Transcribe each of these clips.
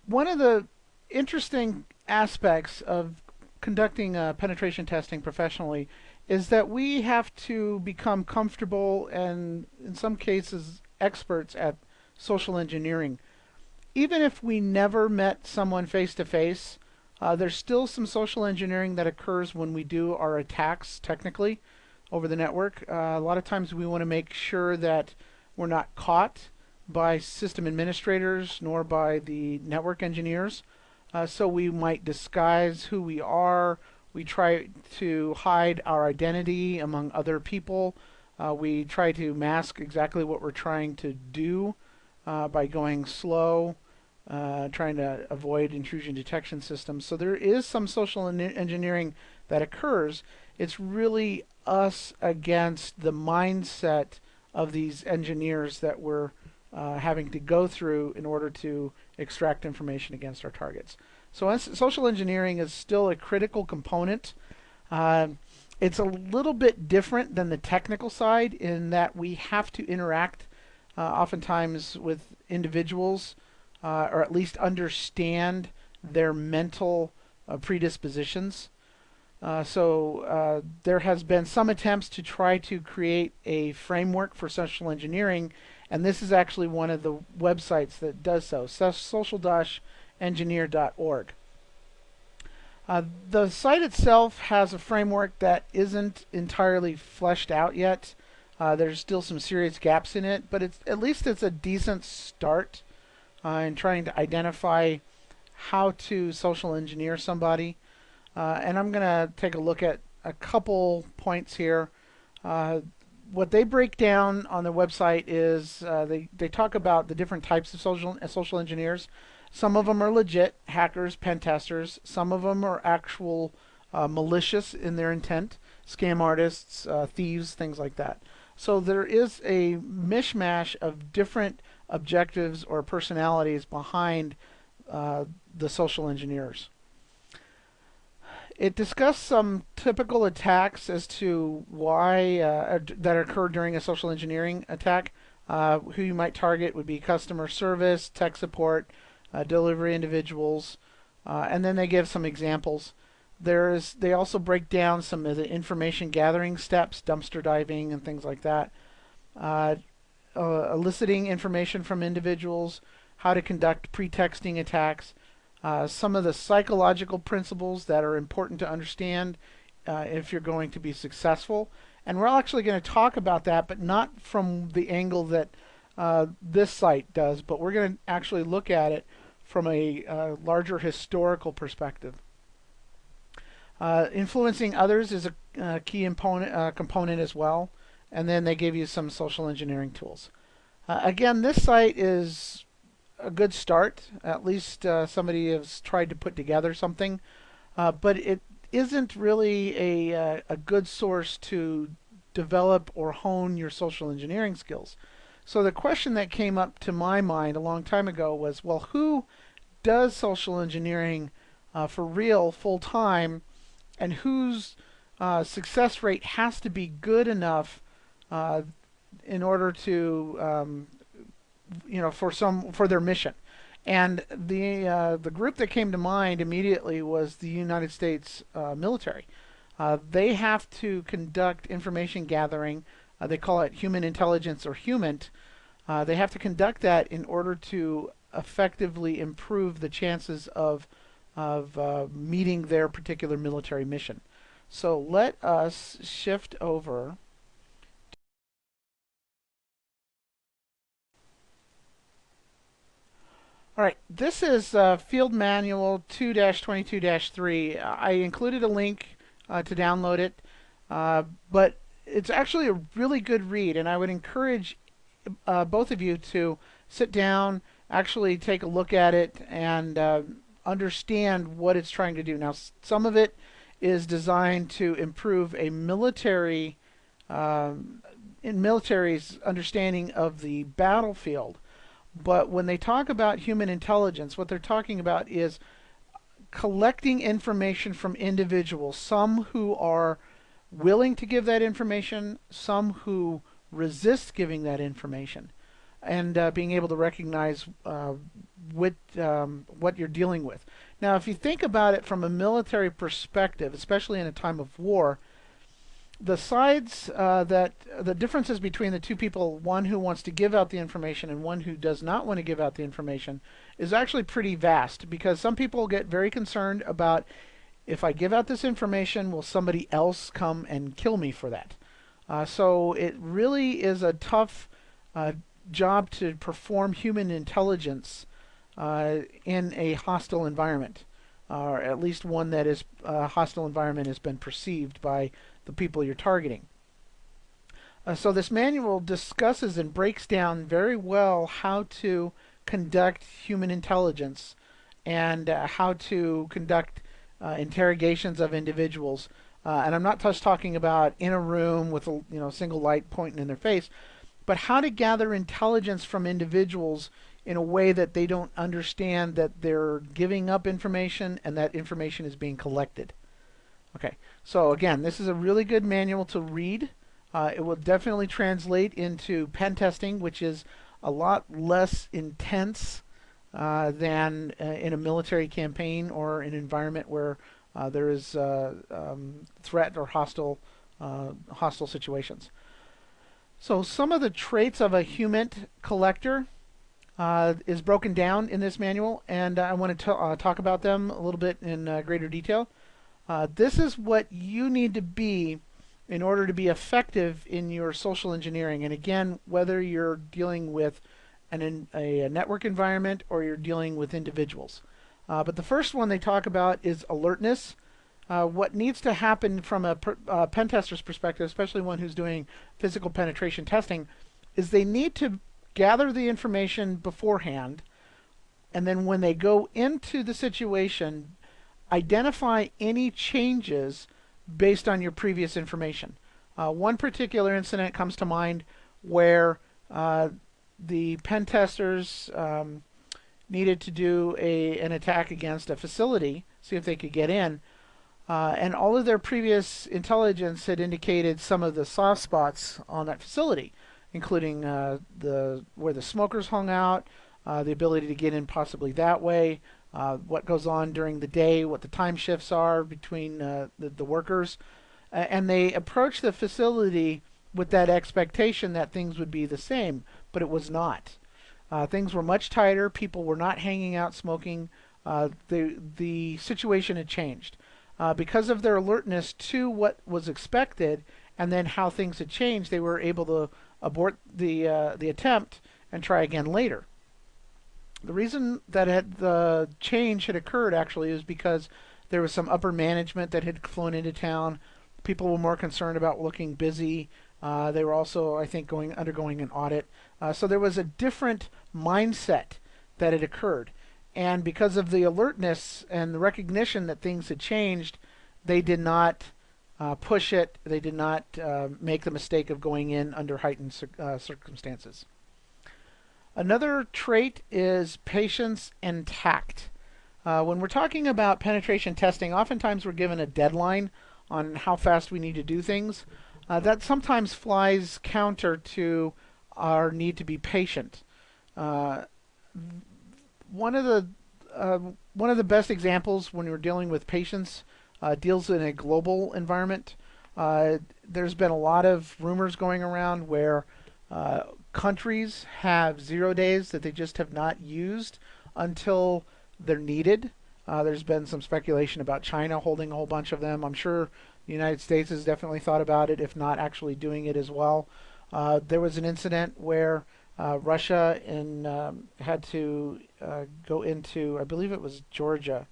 one of the interesting aspects of conducting penetration testing professionally is that we have to become comfortable and, in some cases, experts at social engineering. Even if we never met someone face to face, there's still some social engineering that occurs when we do our attacks technically over the network. A lot of times we want to make sure that we're not caught by system administrators nor by the network engineers. So we might disguise who we are. We try to hide our identity among other people. We try to mask exactly what we're trying to do by going slow, trying to avoid intrusion detection systems. So there is some social engineering that occurs. It's really us against the mindset of these engineers that we're having to go through in order to extract information against our targets. So social engineering is still a critical component. Uh, it's a little bit different than the technical side in that we have to interact oftentimes with individuals or at least understand their mental predispositions. There has been some attempts to try to create a framework for social engineering, and this is actually one of the websites that does so, social-engineer.org. The site itself has a framework that isn't entirely fleshed out yet. There's still some serious gaps in it, but at least it's a decent start in trying to identify how to social engineer somebody. And I'm going to take a look at a couple points here. What they break down on their website is they talk about the different types of social engineers. Some of them are legit hackers, pen testers. Some of them are actual malicious in their intent, scam artists, thieves, things like that. So there is a mishmash of different objectives or personalities behind the social engineers. It discussed some typical attacks as to why that occur during a social engineering attack. Who you might target would be customer service, tech support, delivery individuals, and then they give some examples. They also break down some of the information gathering steps, dumpster diving and things like that, eliciting information from individuals, how to conduct pretexting attacks, some of the psychological principles that are important to understand if you're going to be successful. And we're actually going to talk about that, but not from the angle that this site does, but we're going to actually look at it from a larger historical perspective. Influencing others is a key component as well. And then they give you some social engineering tools. Again, this site is a good start. At least somebody has tried to put together something. But it isn't really a good source to develop or hone your social engineering skills. So the question that came up to my mind a long time ago was, well, who does social engineering for real, full time, and whose success rate has to be good enough in order to, for their mission? And the group that came to mind immediately was the United States military. They have to conduct information gathering. They call it human intelligence or HUMINT. They have to conduct that in order to effectively improve the chances of meeting their particular military mission. So let us shift over. All right, this is Field Manual 2-22-3. I included a link to download it, but it's actually a really good read, and I would encourage both of you to sit down, actually take a look at it, and understand what it's trying to do. Now, some of it is designed to improve a military's understanding of the battlefield. But when they talk about human intelligence, what they're talking about is collecting information from individuals, some who are willing to give that information, some who resist giving that information. and being able to recognize what you're dealing with. Now, if you think about it from a military perspective, especially in a time of war, the sides that the differences between the two people, one who wants to give out the information and one who does not want to give out the information, is actually pretty vast, because some people get very concerned about, if I give out this information, will somebody else come and kill me for that? So it really is a tough uh, job to perform human intelligence in a hostile environment, or at least one that is a hostile environment has been perceived by the people you're targeting. So this manual discusses and breaks down very well how to conduct human intelligence and how to conduct interrogations of individuals. And I'm not just talking about in a room with a single light pointing in their face, but how to gather intelligence from individuals in a way that they don't understand that they're giving up information and that information is being collected. Okay, so again, this is a really good manual to read. It will definitely translate into pen testing, which is a lot less intense than in a military campaign or an environment where there is threat or hostile situations. So some of the traits of a human collector is broken down in this manual, and I want to talk about them a little bit in greater detail. This is what you need to be in order to be effective in your social engineering. And again, whether you're dealing with a network environment or you're dealing with individuals. But the first one they talk about is alertness. What needs to happen from a pen tester's perspective, especially one who's doing physical penetration testing, is they need to gather the information beforehand, and then when they go into the situation, identify any changes based on your previous information. One particular incident comes to mind where the pen testers needed to do an attack against a facility, see if they could get in, and all of their previous intelligence had indicated some of the soft spots on that facility, including where the smokers hung out, the ability to get in possibly that way, what goes on during the day, what the time shifts are between the workers. And they approached the facility with that expectation that things would be the same, but it was not. Things were much tighter. People were not hanging out smoking. The situation had changed. Because of their alertness to what was expected and then how things had changed, they were able to abort the attempt and try again later. The reason that the change had occurred actually is because there was some upper management that had flown into town. People were more concerned about looking busy. They were also, I think, undergoing an audit. So there was a different mindset that had occurred. And because of the alertness and the recognition that things had changed, they did not push it. They did not make the mistake of going in under heightened circumstances. Another trait is patience and tact. When we're talking about penetration testing, oftentimes we're given a deadline on how fast we need to do things. That sometimes flies counter to our need to be patient. One of the best examples when we're dealing with patience deals in a global environment. There's been a lot of rumors going around where countries have 0 days that they just have not used until they're needed. There's been some speculation about China holding a whole bunch of them. I'm sure the United States has definitely thought about it, if not actually doing it as well. There was an incident where Russia had to go into, I believe it was Georgia.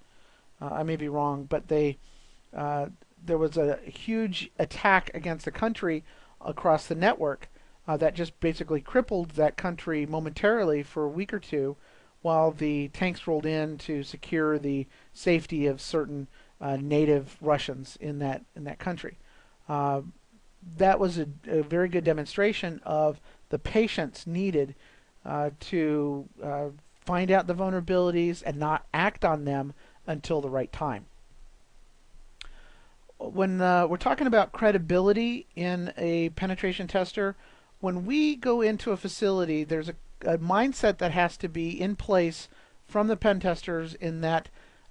I may be wrong, but there was a huge attack against the country across the network that just basically crippled that country momentarily for a week or two, while the tanks rolled in to secure the safety of certain native Russians in that country. That was a very good demonstration of the patience needed to find out the vulnerabilities and not act on them until the right time. When we're talking about credibility in a penetration tester, when we go into a facility, there's a mindset that has to be in place from the pen testers in that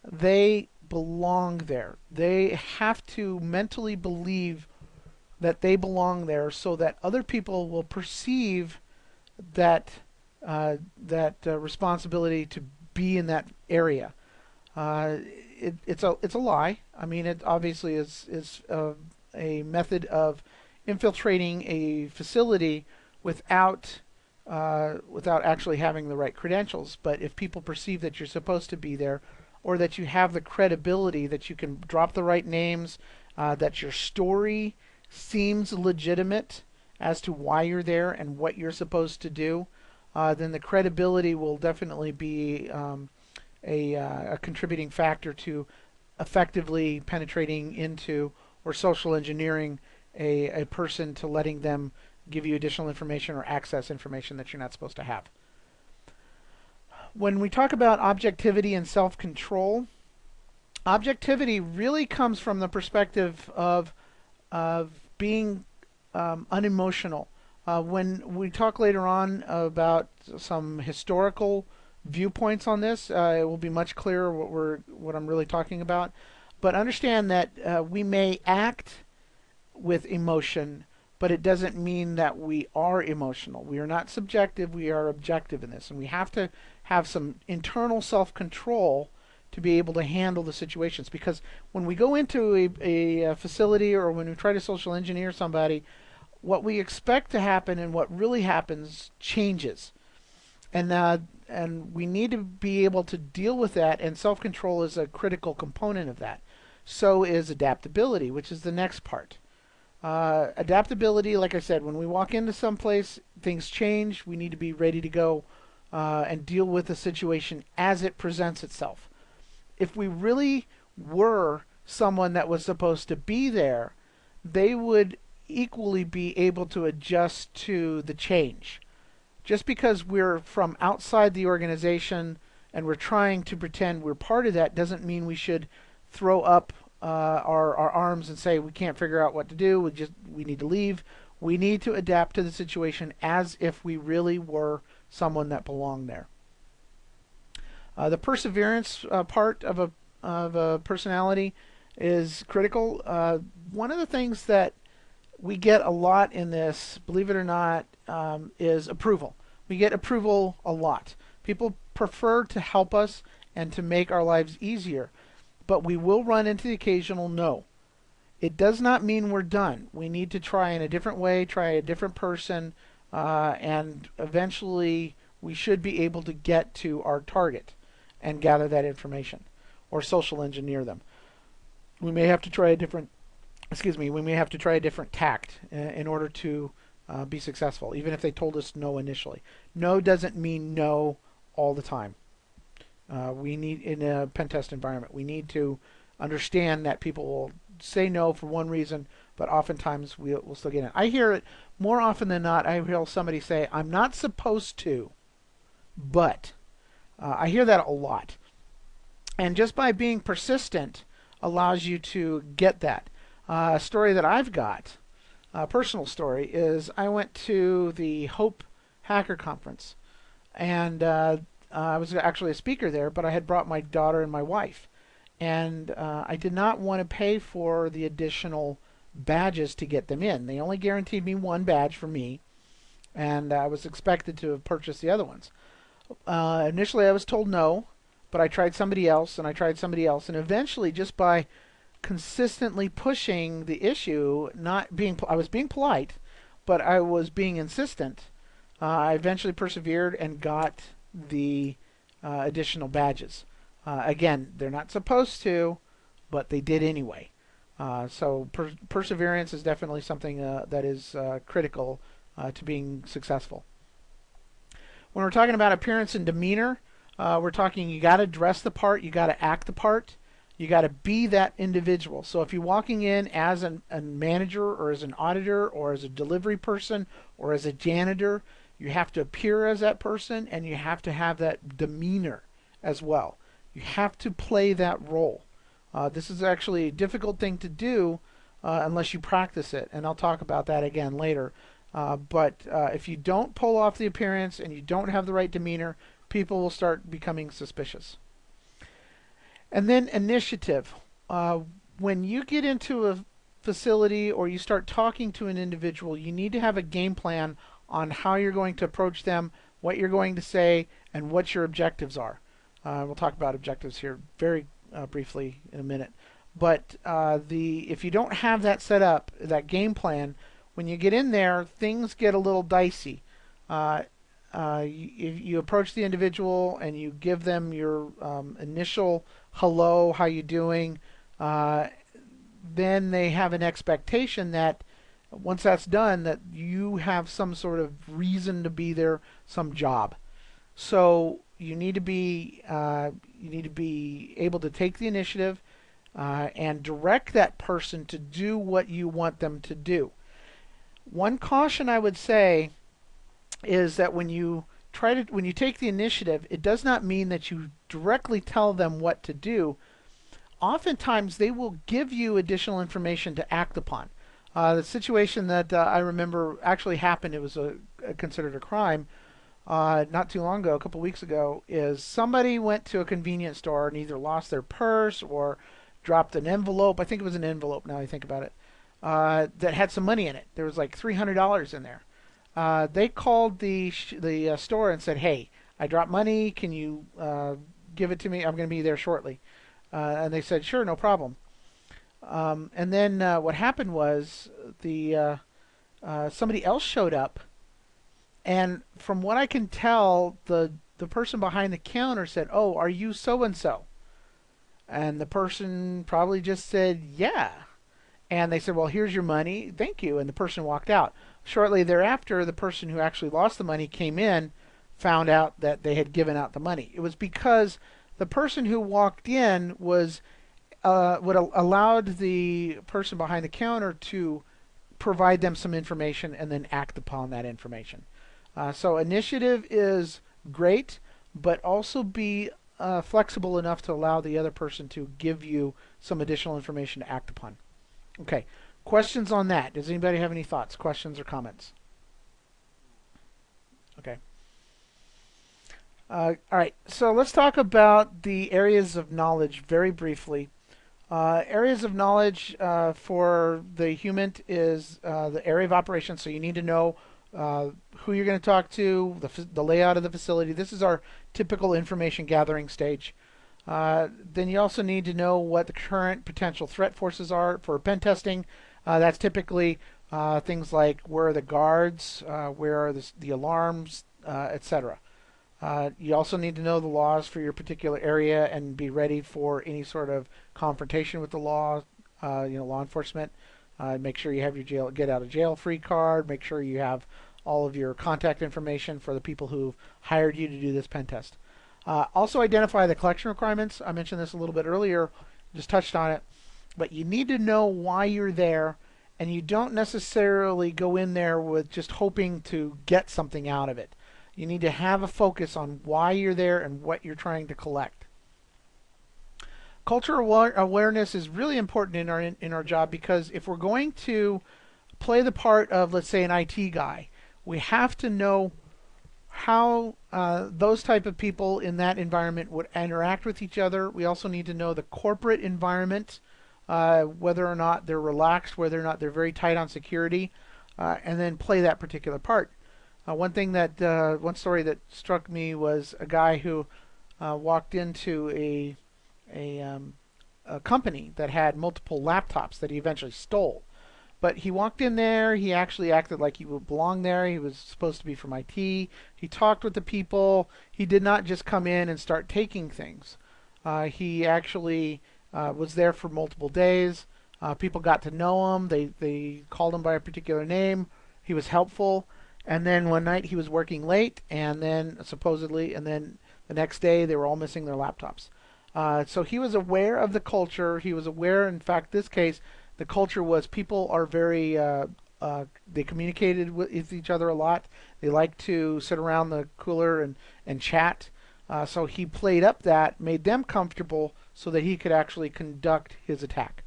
they belong there. They have to mentally believe that they belong there so that other people will perceive that responsibility to be in that area. Uh, it's a lie. I mean, it obviously is a method of infiltrating a facility without without actually having the right credentials. But if people perceive that you're supposed to be there, or that you have the credibility, that you can drop the right names, that your story seems legitimate as to why you're there and what you're supposed to do, then the credibility will definitely be a contributing factor to effectively penetrating into or social engineering a person to letting them give you additional information or access information that you're not supposed to have. When we talk about objectivity and self-control, objectivity really comes from the perspective of being unemotional. When we talk later on about some historical viewpoints on this, it will be much clearer what I'm really talking about. But understand that we may act with emotion, but it doesn't mean that we are emotional. We are not subjective, we are objective in this. And we have to have some internal self-control to be able to handle the situations. Because when we go into a facility or when we try to social engineer somebody, what we expect to happen and what really happens changes. And we need to be able to deal with that, and self-control is a critical component of that. So is adaptability, which is the next part. Adaptability, like I said, when we walk into some place, things change. We need to be ready to go and deal with the situation as it presents itself. If we really were someone that was supposed to be there, they would equally be able to adjust to the change. Just because we're from outside the organization and we're trying to pretend we're part of that doesn't mean we should throw up our arms and say we can't figure out what to do. We need to leave. We need to adapt to the situation as if we really were someone that belonged there. The perseverance part of a personality is critical. One of the things that we get a lot in this, believe it or not, is approval. We get approval a lot. People prefer to help us and to make our lives easier, but we will run into the occasional no. It does not mean we're done. We need to try in a different way, try a different person, and eventually we should be able to get to our target and gather that information or social engineer them. We may have to try a different we may have to try a different tact in order to be successful, even if they told us no initially. No doesn't mean no all the time. We need, in a pen test environment, we need to understand that people will say no for one reason, but oftentimes we'll still get in. I hear it more often than not. I hear somebody say, I'm not supposed to, but I hear that a lot. And just by being persistent allows you to get that. A story that I've got, a personal story, is I went to the Hope Hacker Conference, and I was actually a speaker there, but I had brought my daughter and my wife, and I did not want to pay for the additional badges to get them in. They only guaranteed me one badge for me, and I was expected to have purchased the other ones. Initially I was told no, but I tried somebody else, and I tried somebody else, and eventually, just by consistently pushing the issue, I was being polite, but I was being insistent. I eventually persevered and got the additional badges. Again, they're not supposed to, but they did anyway. So perseverance is definitely something that is critical to being successful. When we're talking about appearance and demeanor, we're talking you got to dress the part, you got to act the part. You got to be that individual. So if you're walking in as a manager or as an auditor or as a delivery person or as a janitor, you have to appear as that person, and you have to have that demeanor as well. You have to play that role. This is actually a difficult thing to do unless you practice it, and I'll talk about that again later. But if you don't pull off the appearance and you don't have the right demeanor, people will start becoming suspicious. And then initiative. Uh, when you get into a facility or you start talking to an individual, you need to have a game plan on how you're going to approach them, what you're going to say, and what your objectives are. We'll talk about objectives here very briefly in a minute. But if you don't have that set up, that game plan, when you get in there, things get a little dicey. You approach the individual and you give them your initial hello, how you doing, then they have an expectation that once that's done, that you have some sort of reason to be there, some job. So you need to be able to take the initiative and direct that person to do what you want them to do. One caution I would say is that when you take the initiative, it does not mean that you directly tell them what to do. Oftentimes, they will give you additional information to act upon. The situation that I remember actually happened, it was considered a crime not too long ago, a couple weeks ago, is somebody went to a convenience store and either lost their purse or dropped an envelope. I think it was an envelope now I think about it, that had some money in it. There was like $300 in there. They called the store and said, "Hey, I dropped money. Can you give it to me? I'm going to be there shortly." And they said, "Sure, no problem." And then what happened was somebody else showed up, and from what I can tell, the person behind the counter said, "Oh, are you so and so?" And the person probably just said, "Yeah." And they said, "Well, here's your money. Thank you." And the person walked out. Shortly thereafter, the person who actually lost the money came in, found out that they had given out the money. It was because the person who walked in was allowed the person behind the counter to provide them some information and then act upon that information. So initiative is great, but also be flexible enough to allow the other person to give you some additional information to act upon. Okay, questions on that? Does anybody have any thoughts, questions, or comments? Okay. All right, so let's talk about the areas of knowledge very briefly. Areas of knowledge for the human is the area of operation, so you need to know who you're going to talk to, the layout of the facility. This is our typical information gathering stage. Then you also need to know what the current potential threat forces are for pen testing. That's typically things like where are the guards, where are the alarms, etc. You also need to know the laws for your particular area and be ready for any sort of confrontation with the law, law enforcement. Make sure you have your get out of jail free card. Make sure you have all of your contact information for the people who've hired you to do this pen test. Also identify the collection requirements. I mentioned this a little bit earlier, just touched on it. But you need to know why you're there, and you don't necessarily go in there with just hoping to get something out of it. You need to have a focus on why you're there and what you're trying to collect. Cultural awareness is really important in our job, because if we're going to play the part of, let's say, an IT guy, we have to know how those type of people in that environment would interact with each other. We also need to know the corporate environment, whether or not they're relaxed, whether or not they're very tight on security, and then play that particular part. One story that struck me was a guy who walked into a company that had multiple laptops that he eventually stole. But he walked in there, he actually acted like he would belong there. He was supposed to be from IT. He talked with the people. He did not just come in and start taking things. He actually was there for multiple days. People got to know him. They called him by a particular name. He was helpful. And then one night he was working late, and then the next day they were all missing their laptops. So he was aware of the culture. He was aware, in fact, this case, the culture was people are very, they communicated with each other a lot. They like to sit around the cooler and chat. So he played up that, made them comfortable so that he could actually conduct his attack.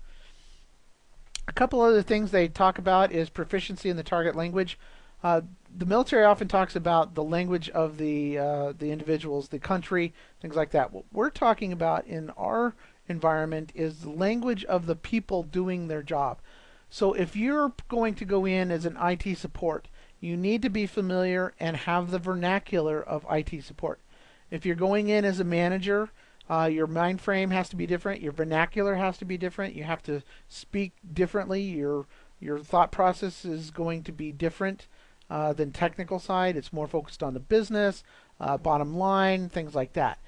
A couple other things they talk about is proficiency in the target language. Uh, the military often talks about the language of the individuals, the country, things like that. What we're talking about in our environment is the language of the people doing their job. So if you're going to go in as an IT support, you need to be familiar and have the vernacular of IT support. If you're going in as a manager, your mind frame has to be different. Your vernacular has to be different. You have to speak differently. Your thought process is going to be different than technical side. It's more focused on the business, bottom line, things like that.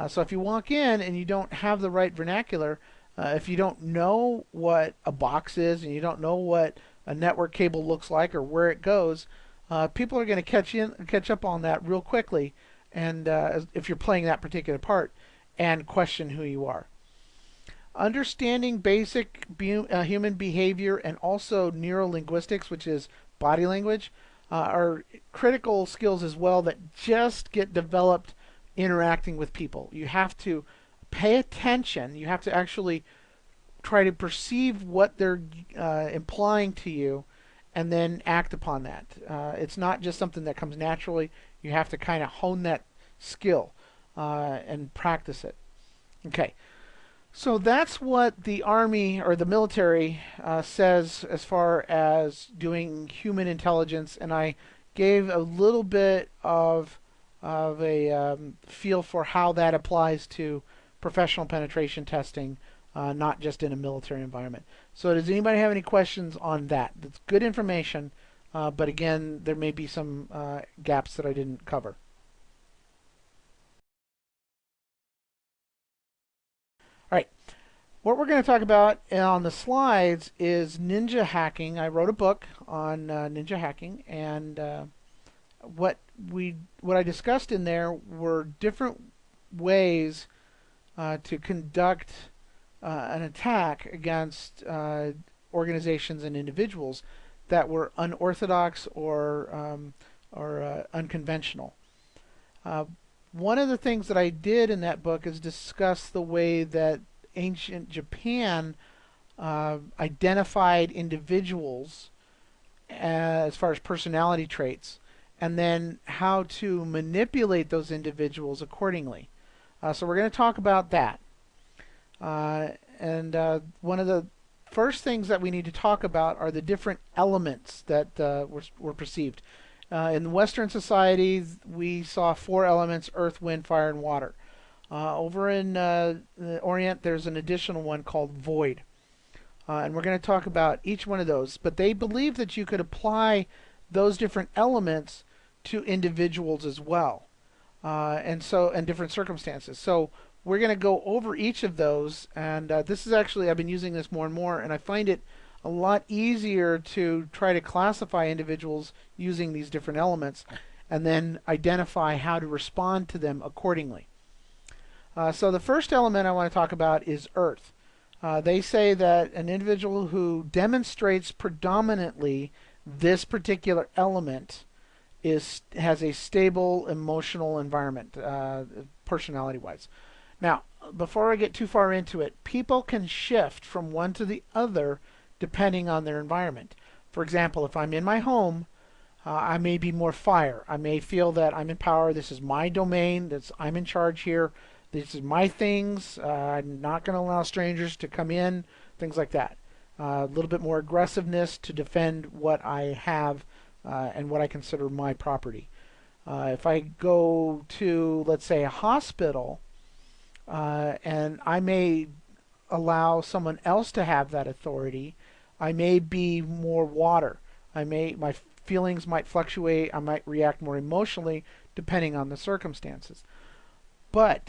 So if you walk in and you don't have the right vernacular, if you don't know what a box is and you don't know what a network cable looks like or where it goes, people are going to catch up on that real quickly. And if you're playing that particular part, and question who you are. Understanding basic human behavior and also neurolinguistics, which is body language, are critical skills as well that just get developed interacting with people. You have to pay attention. You have to actually try to perceive what they're implying to you and then act upon that. It's not just something that comes naturally. You have to kind of hone that skill and practice it. Okay, so that's what the Army or the military says as far as doing human intelligence, and I gave a little bit of a feel for how that applies to professional penetration testing, not just in a military environment. So does anybody have any questions on that? That's good information, but again, there may be some gaps that I didn't cover. All right. What we're going to talk about on the slides is ninja hacking. I wrote a book on ninja hacking, and what what I discussed in there were different ways to conduct an attack against organizations and individuals that were unorthodox or unconventional. Uh, One of the things that I did in that book is discuss the way that ancient Japan identified individuals as far as personality traits, and then how to manipulate those individuals accordingly. So we're going to talk about that. And one of the first things that we need to talk about are the different elements that were perceived. In Western societies, we saw four elements: earth, wind, fire, and water. Over in the Orient, there's an additional one called void. And we're going to talk about each one of those. But they believe that you could apply those different elements to individuals as well, and different circumstances. So we're going to go over each of those, and this is actually, I've been using this more and more, and I find it a lot easier to try to classify individuals using these different elements and then identify how to respond to them accordingly. So the first element I want to talk about is earth. They say that an individual who demonstrates predominantly this particular element has a stable emotional environment, personality-wise. Now, before I get too far into it, people can shift from one to the other depending on their environment. For example, if I'm in my home, I may be more fire. I may feel that I'm in power. This is my domain. I'm in charge here. This is my things. I'm not going to allow strangers to come in. Things like that. A little bit more aggressiveness to defend what I have and what I consider my property. If I go to, let's say, a hospital, and I may allow someone else to have that authority, I may be more water. My feelings might fluctuate. I might react more emotionally depending on the circumstances.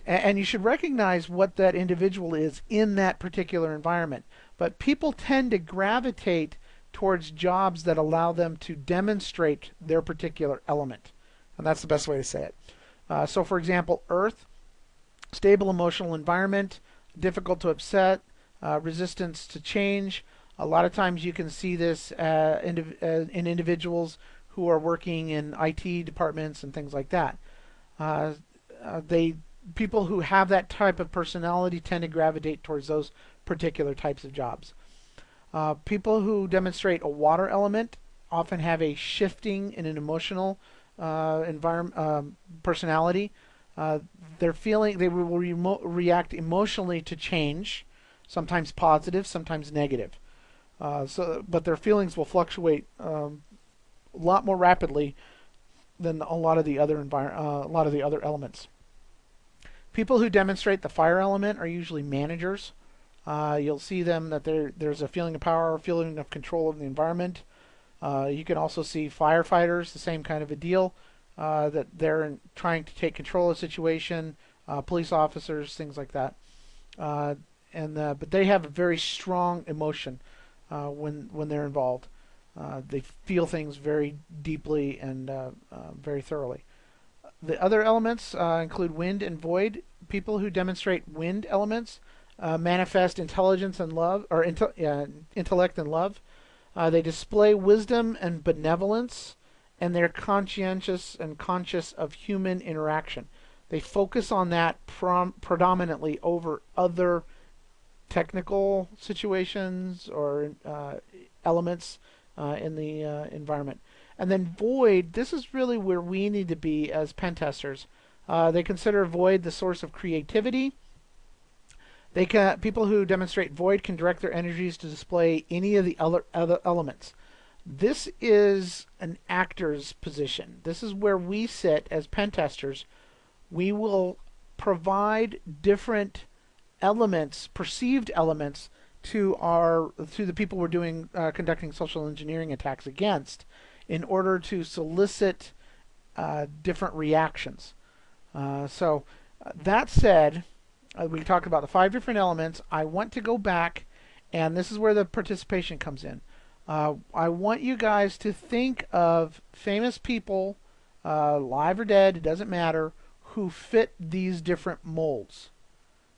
And you should recognize what that individual is in that particular environment. But people tend to gravitate towards jobs that allow them to demonstrate their particular element. And that's the best way to say it. So for example, earth, stable emotional environment, difficult to upset, resistance to change. A lot of times you can see this in individuals who are working in IT departments and things like that. People who have that type of personality tend to gravitate towards those particular types of jobs. People who demonstrate a water element often have a shifting in an emotional environment, personality. Uh, they will react emotionally to change, sometimes positive, sometimes negative. But their feelings will fluctuate a lot more rapidly than a lot of the other a lot of the other elements. People who demonstrate the fire element are usually managers. You'll see them that there's a feeling of power, a feeling of control of the environment. You can also see firefighters, the same kind of a deal, that they're trying to take control of the situation. Police officers, things like that. Uh, but they have a very strong emotion when they're involved. They feel things very deeply and very thoroughly. The other elements include wind and void. People who demonstrate wind elements manifest intelligence and love, or intellect and love. They display wisdom and benevolence, and they're conscientious and conscious of human interaction. They focus on that predominantly over other technical situations or elements in the environment. And then void, this is really where we need to be as pen testers. They consider void the source of creativity. People who demonstrate void can direct their energies to display any of the other elements. This is an actor's position. This is where we sit as pen testers. We will provide different elements, perceived elements, to the people we're doing conducting social engineering attacks against, in order to solicit different reactions. That said, we talked about the 5 different elements. I want to go back, and this is where the participation comes in. I want you guys to think of famous people, live or dead, it doesn't matter, who fit these different molds.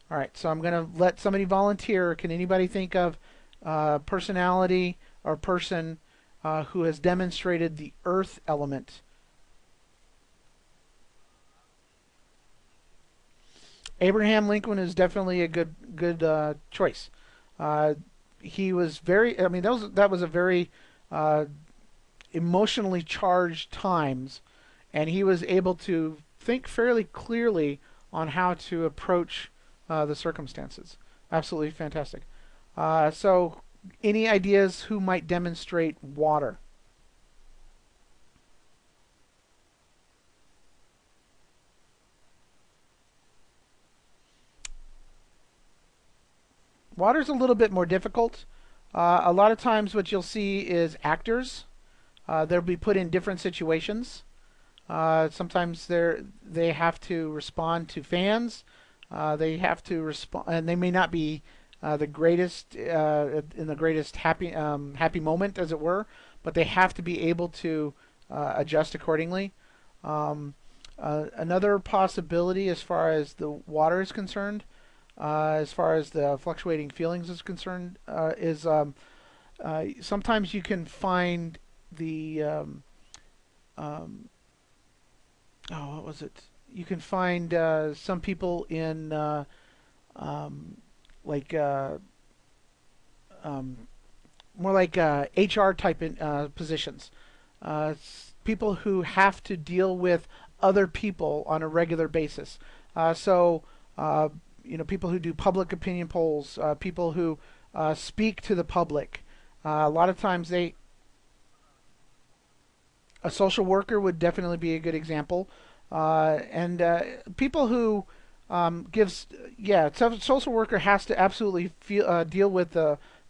All right, so I'm going to let somebody volunteer. Can anybody think of personality or person who has demonstrated the earth element? Abraham Lincoln is definitely a good choice. Uh, he was very. I mean, that was a very uh, emotionally charged times, and he was able to think fairly clearly on how to approach the circumstances. Absolutely fantastic. Any ideas who might demonstrate water? Water's a little bit more difficult. A lot of times, what you'll see is actors. They'll be put in different situations. Sometimes they have to respond to fans. They have to respond, and they may not be the greatest in the greatest happy moment, as it were, but they have to be able to adjust accordingly. Another possibility, as far as the water is concerned, as far as the fluctuating feelings is concerned, is sometimes you can find the oh, what was it? You can find some people in um, like um, more like HR type positions. People who have to deal with other people on a regular basis. So uh, people who do public opinion polls, people who speak to the public. A lot of times a social worker would definitely be a good example. And people who gives yeah, social worker has to absolutely deal with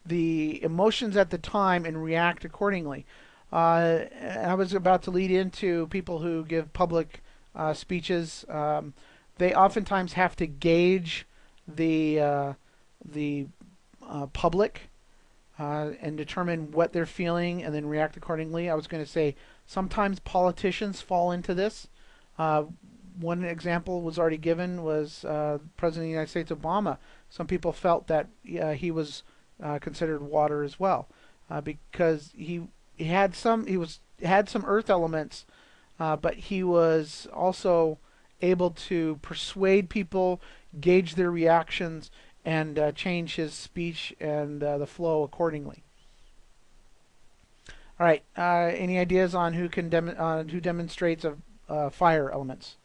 the emotions at the time and react accordingly. I was about to lead into people who give public speeches. They oftentimes have to gauge the public and determine what they're feeling and then react accordingly. I was going to say sometimes politicians fall into this. Uh, One example was already given was President of the United States Obama. Some people felt that he was considered water as well because he had some earth elements, but he was also able to persuade people, gauge their reactions, and change his speech and the flow accordingly. All right. Any ideas on who demonstrates fire elements?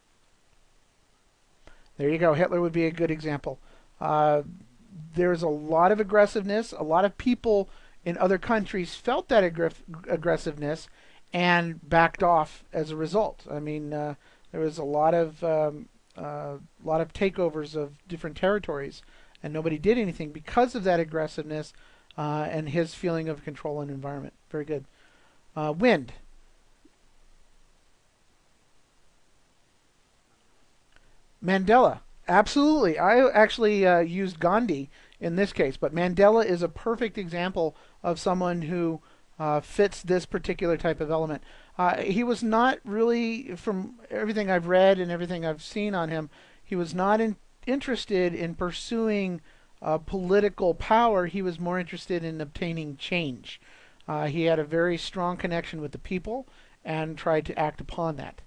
There you go. Hitler would be a good example. Uh, there's a lot of aggressiveness. A lot of people in other countries felt that aggressiveness and backed off as a result. I mean, there was a lot of takeovers of different territories, and nobody did anything because of that aggressiveness and his feeling of control and environment. Very good. Wind. Mandela. Absolutely. I actually used Gandhi in this case, but Mandela is a perfect example of someone who fits this particular type of element. He was not really, from everything I've read and everything I've seen on him, he was not interested in pursuing political power. He was more interested in obtaining change. He had a very strong connection with the people and tried to act upon that.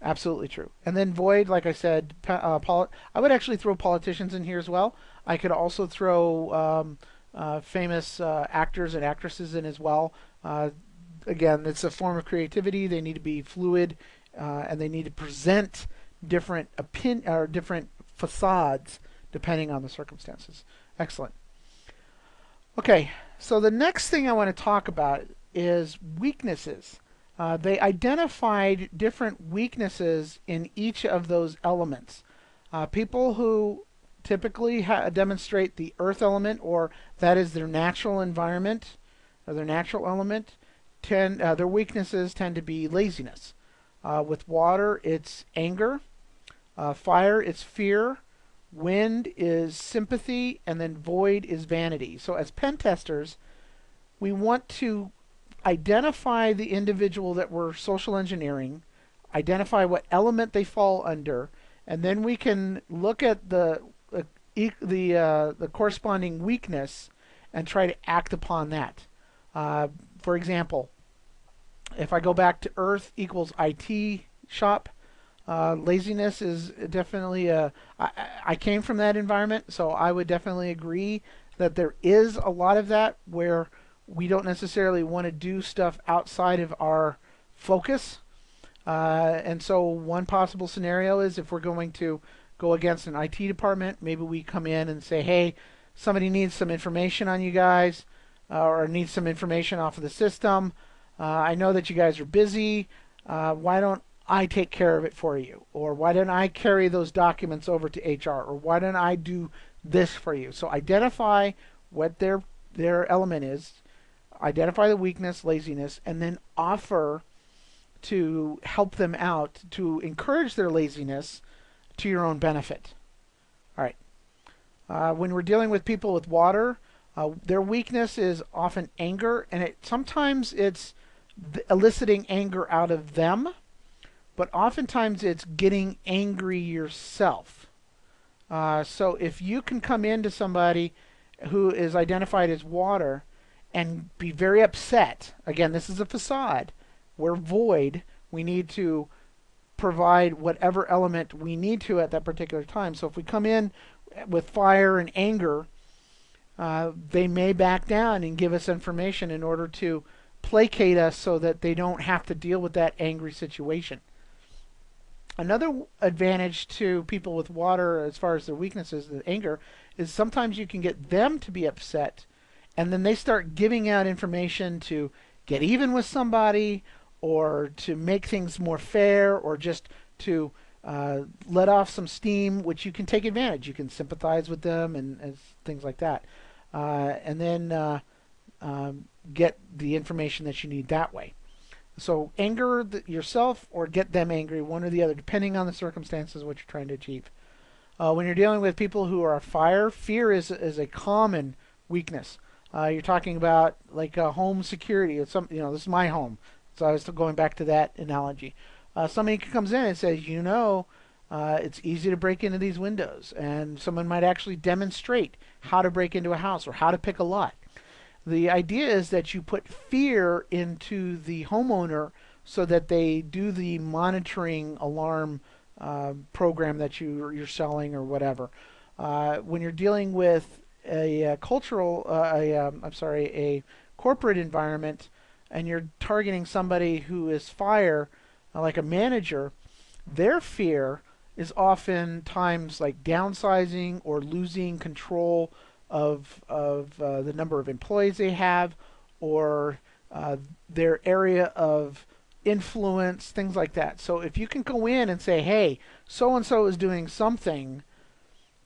Absolutely true. And then void, like I said, I would actually throw politicians in here as well. I could also throw famous actors and actresses in as well. Uh, Again, it's a form of creativity. They need to be fluid, and they need to present different facades depending on the circumstances. Excellent. Okay, so the next thing I want to talk about is weaknesses. They identified different weaknesses in each of those elements. People who typically demonstrate the earth element, or that is their natural environment, or their natural element, their weaknesses tend to be laziness. With water, it's anger. Fire, it's fear. Wind is sympathy, and then void is vanity. So as pen testers, we want to identify the individual that we're social engineering, identify what element they fall under, and then we can look at the corresponding weakness and try to act upon that. For example, if I go back to Earth equals IT shop, laziness is definitely I came from that environment, so I would definitely agree that there is a lot of that where we don't necessarily want to do stuff outside of our focus. And so one possible scenario is if we're going to go against an IT department, maybe we come in and say, hey, somebody needs some information on you guys, or needs some information off of the system. I know that you guys are busy. Why don't I take care of it for you? Or why don't I carry those documents over to HR? Or why don't I do this for you? So identify what their element is, identify the weakness, laziness, and then offer to help them out to encourage their laziness to your own benefit. All right. When we're dealing with people with water, their weakness is often anger, and sometimes it's eliciting anger out of them, but oftentimes it's getting angry yourself. So if you can come into somebody who is identified as water and be very upset, again, this is a facade. We're void. We need to provide whatever element we need to at that particular time. So if we come in with fire and anger, they may back down and give us information in order to placate us so that they don't have to deal with that angry situation. Another advantage to people with water as far as their weaknesses, the anger, is sometimes you can get them to be upset and then they start giving out information to get even with somebody or to make things more fair or just to let off some steam, which you can take advantage. You can sympathize with them and things like that. And then get the information that you need that way. So anger yourself or get them angry, one or the other, depending on the circumstances what you're trying to achieve. When you're dealing with people who are fire, fear is a common weakness. You're talking about like home security. It's this is my home, so I was going back to that analogy. Somebody comes in and says, it's easy to break into these windows, and someone might actually demonstrate how to break into a house or how to pick a lot. The idea is that you put fear into the homeowner so that they do the monitoring alarm program that you're selling or whatever. When you're dealing with a corporate environment, and you're targeting somebody who is fire, like a manager, their fear is oftentimes like downsizing or losing control of the number of employees they have, or uh, their area of influence, things like that. So if you can go in and say, hey, so and so is doing something,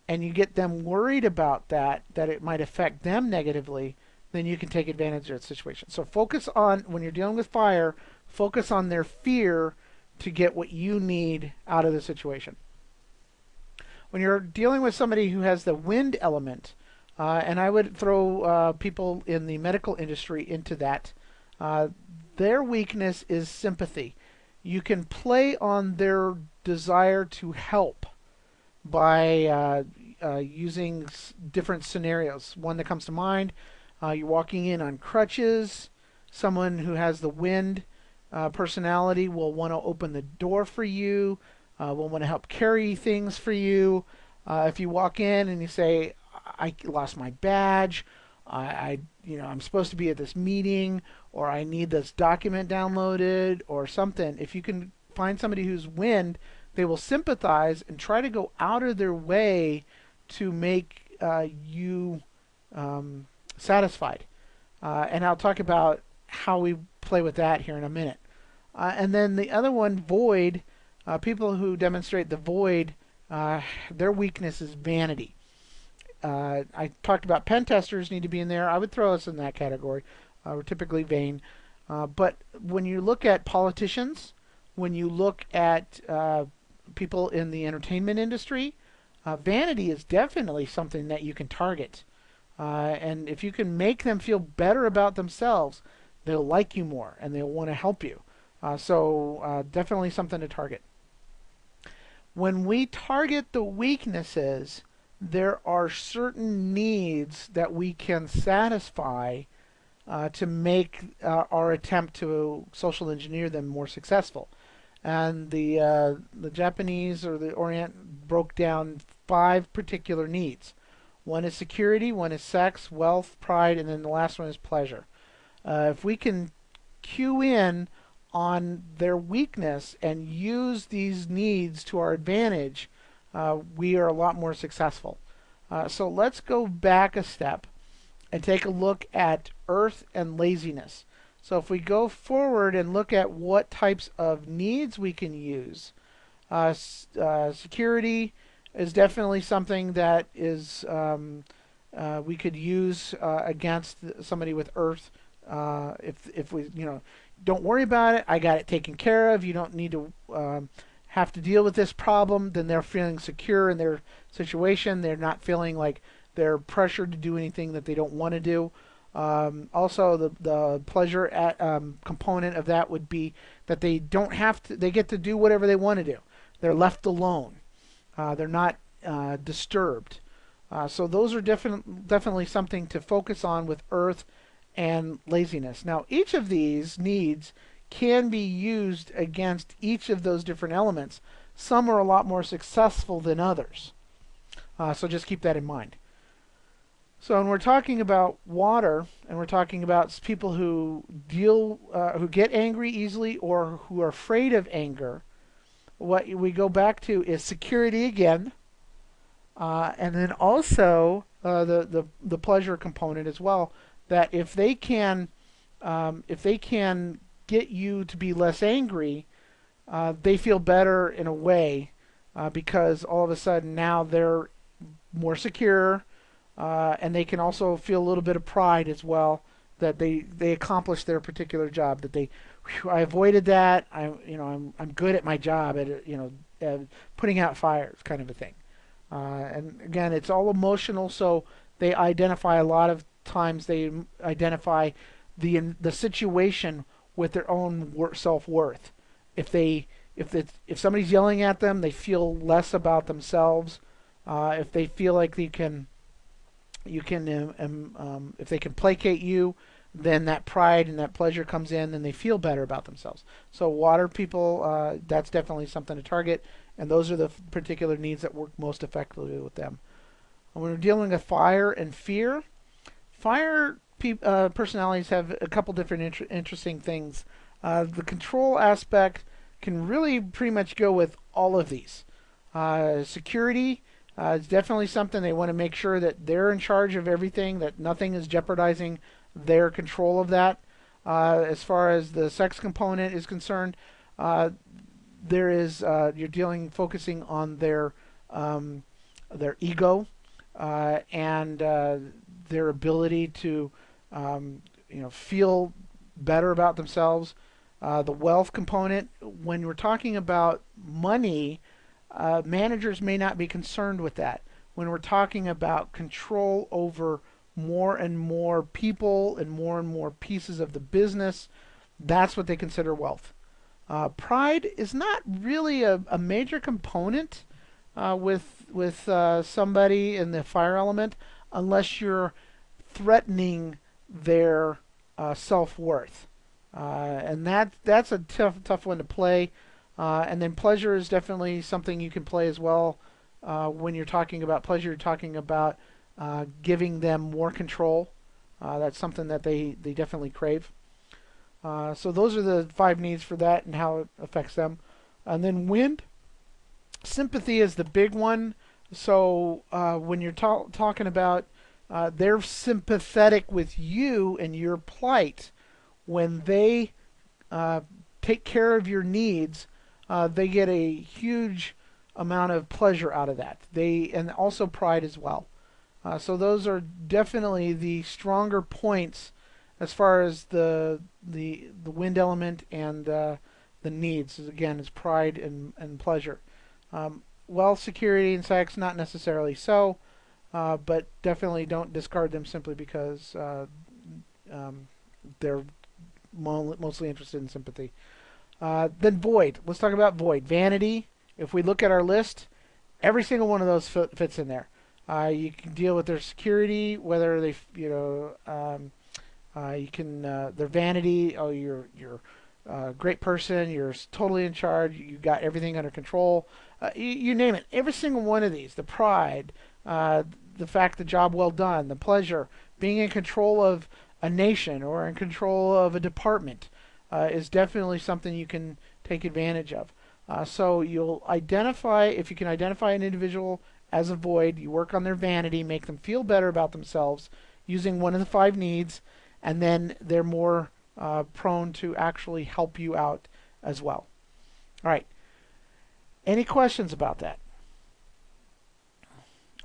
and you get them worried about that it might affect them negatively, then you can take advantage of that situation. So focus on, when you're dealing with fire, focus on their fear to get what you need out of the situation. When you're dealing with somebody who has the wind element, and I would throw people in the medical industry into that, uh, their weakness is sympathy. You can play on their desire to help by using different scenarios. One that comes to mind, you're walking in on crutches. Someone who has the wind personality will want to open the door for you, will want to help carry things for you. If you walk in and you say, I lost my badge, I'm supposed to be at this meeting, or I need this document downloaded, or something. If you can find somebody who's wind, they will sympathize and try to go out of their way to make you satisfied. And I'll talk about how we play with that here in a minute. And then the other one, void. People who demonstrate the void, their weakness is vanity. I talked about pen testers need to be in there. I would throw us in that category. We're typically vain. But when you look at politicians, when you look at people in the entertainment industry, vanity is definitely something that you can target. And if you can make them feel better about themselves, they'll like you more and they'll want to help you. So definitely something to target. When we target the weaknesses, there are certain needs that we can satisfy to make our attempt to social engineer them more successful. And the Japanese or the Orient broke down 5 particular needs. One is security, one is sex, wealth, pride, and then the last one is pleasure. If we can cue in on their weakness and use these needs to our advantage, we are a lot more successful. So let's go back a step and take a look at earth and laziness. So if we go forward and look at what types of needs we can use, security is definitely something that is we could use against somebody with earth. If we don't worry about it, I got it taken care of. You don't need to have to deal with this problem. Then they're feeling secure in their situation. They're not feeling like they're pressured to do anything that they don't want to do. Also, the pleasure component of that would be that they don't have to. They get to do whatever they want to do. They're left alone. They're not disturbed. So those are definitely something to focus on with earth and laziness. Now, each of these needs can be used against each of those different elements. Some are a lot more successful than others. So just keep that in mind. So when we're talking about water, and we're talking about people who who get angry easily or who are afraid of anger, what we go back to is security again, and then also the pleasure component as well. That if they can get you to be less angry, they feel better in a way because all of a sudden now they're more secure, and they can also feel a little bit of pride as well that they accomplished their particular job. That I avoided that. I'm good at my job at putting out fires, kind of a thing. And again, it's all emotional, so they identify a lot of times they identify the situation with their own self-worth. If somebody's yelling at them, they feel less about themselves. If they feel like if they can placate you, then that pride and that pleasure comes in, and they feel better about themselves. So water people, that's definitely something to target, and those are the particular needs that work most effectively with them. And when we're dealing with fire and fear, fire personalities have a couple different interesting things. The control aspect can really pretty much go with all of these. Security is definitely something they want to make sure that they're in charge of everything, that nothing is jeopardizing their control of that. As far as the sex component is concerned, uh, there is focusing on their ego and their ability to feel better about themselves. The wealth component, when we're talking about money, managers may not be concerned with that. When we're talking about control over more and more people and more pieces of the business, that's what they consider wealth. Pride is not really a major component with somebody in the fire element unless you're threatening their self-worth. And that's a tough one to play. And then pleasure is definitely something you can play as well. When you're talking about pleasure, you're talking about giving them more control. That's something that they definitely crave. So those are the 5 needs for that and how it affects them. And then wind. Sympathy is the big one. So when you're talking about they're sympathetic with you and your plight, when they take care of your needs, they get a huge amount of pleasure out of that. And also pride as well. So those are definitely the stronger points as far as the wind element and the needs. Again, is pride and pleasure. Wealth, security, and sex, not necessarily so, but definitely don't discard them simply because they're mostly interested in sympathy. Then void. Let's talk about void. Vanity. If we look at our list, every single one of those fits in there. You can deal with their security, whether they, you can their vanity. Oh, you're a great person. You're totally in charge. You got everything under control. You name it. Every single one of these. The pride, the fact the job well done, the pleasure, being in control of a nation or in control of a department is definitely something you can take advantage of. So you'll identify, if you can identify an individual as a void, you work on their vanity, make them feel better about themselves using one of the 5 needs, and then they're more prone to actually help you out as well. All right. Any questions about that?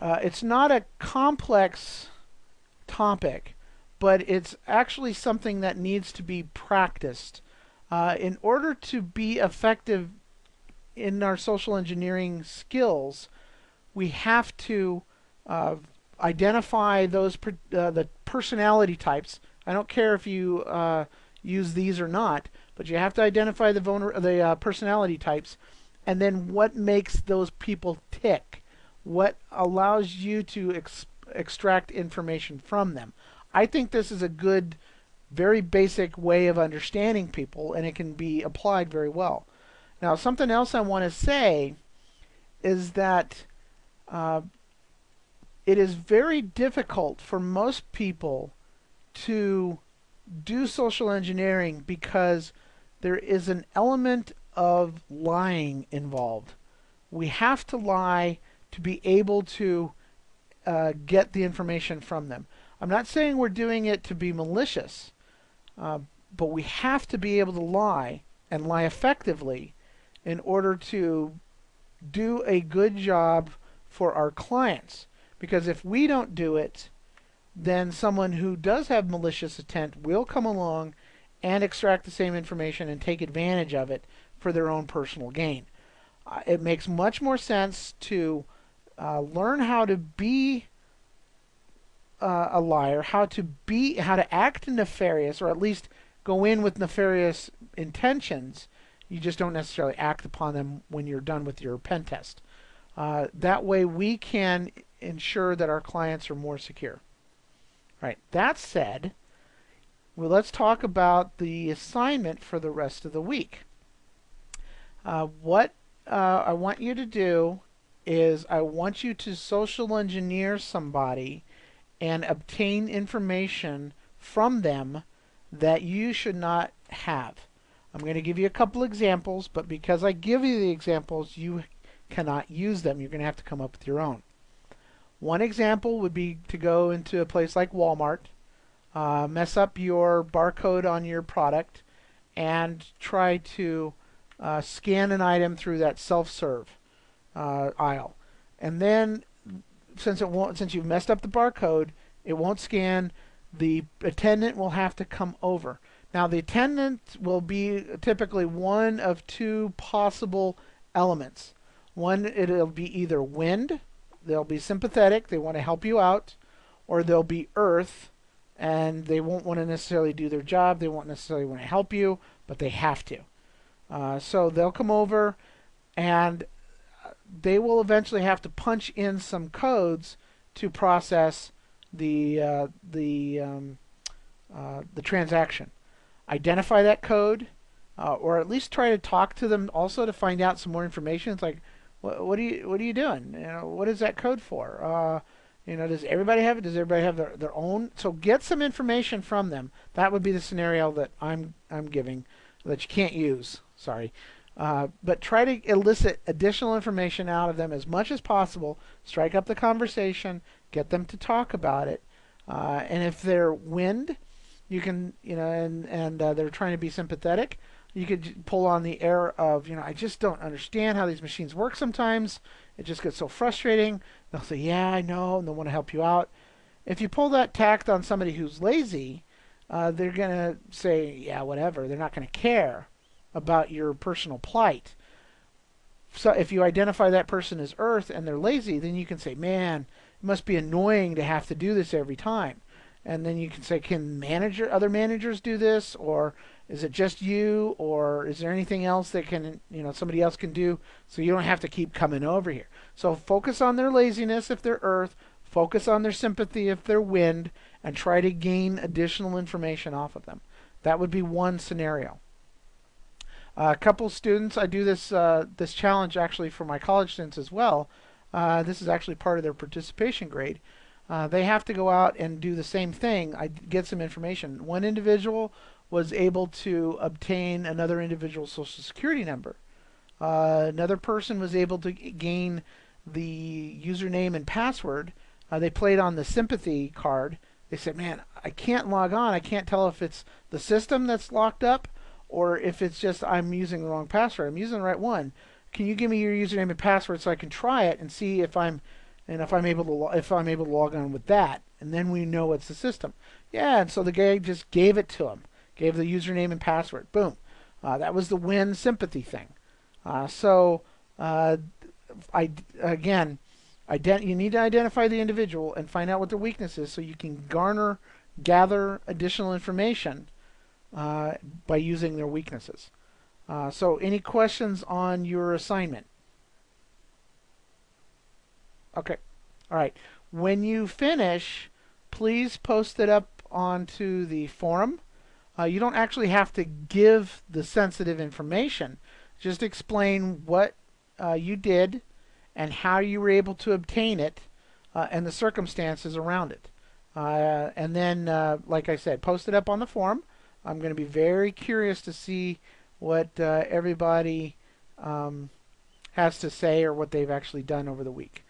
It's not a complex topic, but it's actually something that needs to be practiced. In order to be effective in our social engineering skills, we have to identify the personality types. I don't care if you use these or not, but you have to identify the personality types, and then what makes those people tick, what allows you to extract information from them. I think this is a good, very basic way of understanding people, and it can be applied very well. Now, something else I want to say is that it is very difficult for most people to do social engineering because there is an element of lying involved. We have to lie to be able to get the information from them. I'm not saying we're doing it to be malicious, but we have to be able to lie and lie effectively in order to do a good job for our clients. Because if we don't do it, then someone who does have malicious intent will come along and extract the same information and take advantage of it for their own personal gain. It makes much more sense to learn how to be a liar, how to act nefarious, or at least go in with nefarious intentions. You just don't necessarily act upon them when you're done with your pen test. That way we can ensure that our clients are more secure. All right. That said, well, let's talk about the assignment for the rest of the week. What I want you to do is I want you to social engineer somebody and obtain information from them that you should not have. I'm going to give you a couple examples, but because I give you the examples, you cannot use them. You're going to have to come up with your own. One example would be to go into a place like Walmart, mess up your barcode on your product, and try to scan an item through that self-serve aisle. And then, since you've messed up the barcode, it won't scan. The attendant will have to come over. Now, the attendant will be typically one of two possible elements. One, it'll be either wind, they'll be sympathetic, they want to help you out, or they'll be earth, and they won't want to necessarily do their job, they won't necessarily want to help you, but they have to. So they'll come over, and they will eventually have to punch in some codes to process the transaction. Identify that code, or at least try to talk to them also to find out some more information. It's like, what are you doing? What is that code for? Does everybody have it? Does everybody have their own? So get some information from them. That would be the scenario that I'm giving that you can't use. Sorry. But try to elicit additional information out of them as much as possible. Strike up the conversation. Get them to talk about it. And if they're wind, you can, and they're trying to be sympathetic, you could pull on the air of, I just don't understand how these machines work sometimes. It just gets so frustrating. They'll say, yeah, I know, and they'll want to help you out. If you pull that tact on somebody who's lazy, they're going to say, yeah, whatever. They're not going to care about your personal plight. So if you identify that person as earth and they're lazy, then you can say, man, it must be annoying to have to do this every time. And then you can say, can other managers do this, or is it just you, or is there anything else that somebody else can do, so you don't have to keep coming over here. So focus on their laziness if they're earth, focus on their sympathy if they're wind, and try to gain additional information off of them. That would be one scenario. A couple students, I do this challenge actually for my college students as well. This is actually part of their participation grade. They have to go out and do the same thing. I get some information. One individual was able to obtain another individual's social security number. Another person was able to gain the username and password. They played on the Sympathy card. They said, man, I can't log on. I can't tell if it's the system that's locked up or if it's just I'm using the wrong password. I'm using the right one. Can you give me your username and password so I can try it and see if I'm able to log on with that? And then we know it's the system. Yeah, and so the guy just gave it to him. Gave the username and password. Boom. That was the win sympathy thing. You need to identify the individual and find out what their weakness is so you can gather additional information by using their weaknesses. So any questions on your assignment? Okay. All right. When you finish, please post it up onto the forum. You don't actually have to give the sensitive information. Just explain what you did and how you were able to obtain it and the circumstances around it. And then, like I said, post it up on the forum. I'm going to be very curious to see what everybody has to say or what they've actually done over the week.